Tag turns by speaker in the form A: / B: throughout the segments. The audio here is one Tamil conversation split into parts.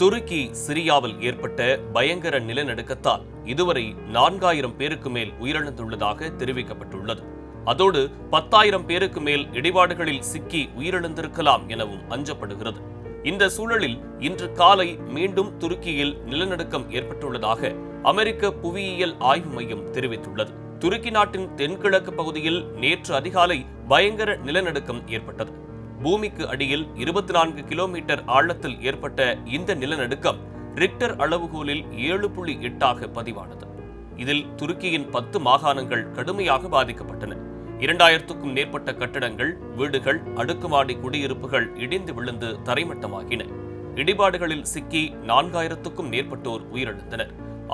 A: துருக்கி சிரியாவில் ஏற்பட்ட பயங்கர நிலநடுக்கத்தால் இதுவரை 4000 பேருக்கு மேல் உயிரிழந்துள்ளதாக தெரிவிக்கப்பட்டுள்ளது. அதோடு 10,000 பேருக்கு மேல் இடிபாடுகளில் சிக்கி உயிரிழந்திருக்கலாம் எனவும் அஞ்சப்படுகிறது. இந்த சூழலில் இன்று காலை மீண்டும் துருக்கியில் நிலநடுக்கம் ஏற்பட்டுள்ளதாக அமெரிக்க புவியியல் ஆய்வு மையம் தெரிவித்துள்ளது. துருக்கி நாட்டின் தென்கிழக்கு பகுதியில் நேற்று அதிகாலை பயங்கர நிலநடுக்கம் ஏற்பட்டது. பூமிக்கு அடியில் 24 கிலோமீட்டர் ஆழத்தில் ஏற்பட்ட இந்த நிலநடுக்கம் ரிக்டர் அளவுகோலில் 7.8 பதிவானது. இதில் துருக்கியின் 10 மாகாணங்கள் கடுமையாக பாதிக்கப்பட்டன. 2000க்கும் மேற்பட்ட கட்டடங்கள், வீடுகள், அடுக்குமாடி குடியிருப்புகள் இடிந்து விழுந்து தரைமட்டமாகின. இடிபாடுகளில் சிக்கி 4000க்கும் மேற்பட்டோர் உயிரிழந்தனர்.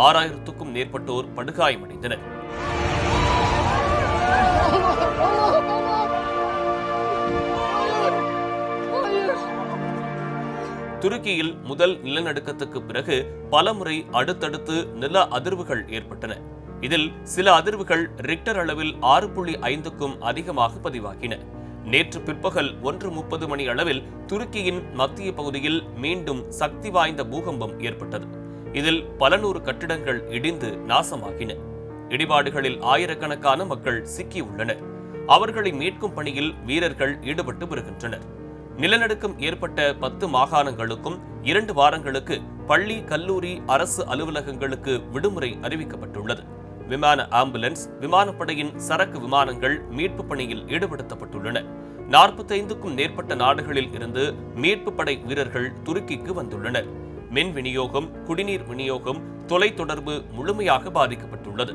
A: 6000க்கும் மேற்பட்டோர் படுகாயமடைந்தனர். துருக்கியில் முதல் நிலநடுக்கத்துக்கு பிறகு பலமுறை அடுத்தடுத்து நில அதிர்வுகள் ஏற்பட்டன. இதில் சில அதிர்வுகள் ரிக்டர் அளவில் 6.5க்கும் அதிகமாக பதிவாகின. நேற்று பிற்பகல் 1:30 மணி அளவில் துருக்கியின் மத்திய பகுதியில் மீண்டும் சக்தி வாய்ந்த பூகம்பம் ஏற்பட்டது. இதில் பல நூறு கட்டிடங்கள் இடிந்து நாசமாகின. இடிபாடுகளில் ஆயிரக்கணக்கான மக்கள் சிக்கியுள்ளனர். அவர்களை மீட்கும் பணியில் வீரர்கள் ஈடுபட்டு வருகின்றனர். நிலநடுக்கம் ஏற்பட்ட 10 மாகாணங்களுக்கும் 2 வாரங்களுக்கு பள்ளி, கல்லூரி, அரசு அலுவலகங்களுக்கு விடுமுறை அறிவிக்கப்பட்டுள்ளது. விமான ஆம்புலன்ஸ், விமானப்படையின் சரக்கு விமானங்கள் மீட்பு பணியில் ஈடுபடுத்தப்பட்டுள்ளன. 45க்கும் மேற்பட்ட நாடுகளில் இருந்து மீட்பு படை வீரர்கள் துருக்கிக்கு வந்துள்ளனர். மின் விநியோகம், குடிநீர் விநியோகம், தொலைத்தொடர்பு முழுமையாக பாதிக்கப்பட்டுள்ளது.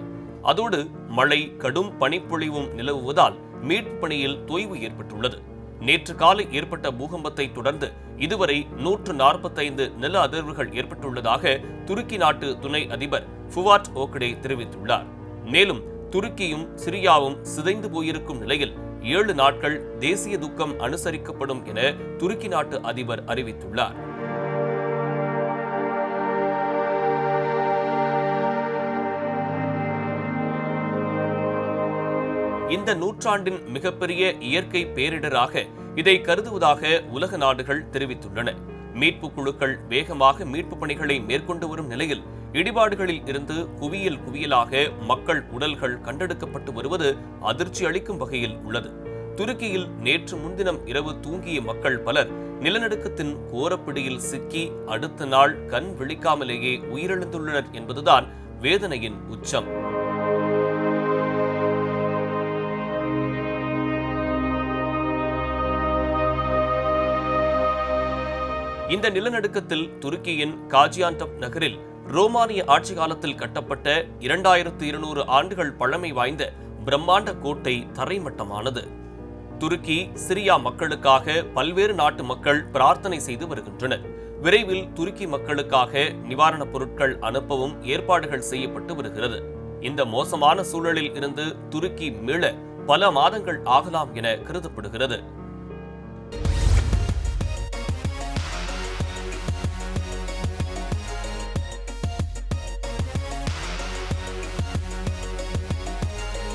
A: அதோடு மழை, கடும் பனிப்பொழிவும் நிலவுவதால் மீட்பு பணியில் தொய்வு ஏற்பட்டுள்ளது. நேற்று காலை ஏற்பட்ட பூகம்பத்தை தொடர்ந்து இதுவரை 145 நில அதிர்வுகள் ஏற்பட்டுள்ளதாக துருக்கி நாட்டு துணை அதிபர் ஃபுவாட் ஓக்டே தெரிவித்துள்ளார். மேலும் துருக்கியும் சிரியாவும் சிதைந்து போயிருக்கும் நிலையில் 7 நாட்கள் தேசிய துக்கம் அனுசரிக்கப்படும் என துருக்கி நாட்டு அதிபர் அறிவித்துள்ளார். இந்த நூற்றாண்டின் மிகப்பெரிய இயற்கை பேரிடராக இதை கருதுவதாக உலக நாடுகள் தெரிவித்துள்ளன. மீட்பு குழுக்கள் வேகமாக மீட்பு பணிகளை மேற்கொண்டு வரும் நிலையில் இடிபாடுகளில் இருந்து குவியல் குவியலாக மக்கள் உடல்கள் கண்டெடுக்கப்பட்டு வருவது அதிர்ச்சி அளிக்கும் வகையில் உள்ளது. துருக்கியில் நேற்று முன்தினம் இரவு தூங்கிய மக்கள் பலர் நிலநடுக்கத்தின் கோரப்பிடியில் சிக்கி அடுத்த நாள் கண் விழிக்காமலேயே உயிரிழந்துள்ளனர் என்பதுதான் வேதனையின் உச்சம். இந்த நிலநடுக்கத்தில் துருக்கியின் காஜியாண்டப் நகரில் ரோமானிய ஆட்சி காலத்தில் கட்டப்பட்ட 2200 ஆண்டுகள் பழமை வாய்ந்த பிரம்மாண்ட கோட்டை தரைமட்டமானது. துருக்கி, சிரியா மக்களுக்காக பல்வேறு நாட்டு மக்கள் பிரார்த்தனை செய்து வருகின்றனர். விரைவில் துருக்கி மக்களுக்காக நிவாரணப் பொருட்கள் அனுப்பவும் ஏற்பாடுகள் செய்யப்பட்டு வருகிறது. இந்த மோசமான சூழலில் இருந்து துருக்கி மீள பல மாதங்கள் ஆகலாம் என கருதப்படுகிறது.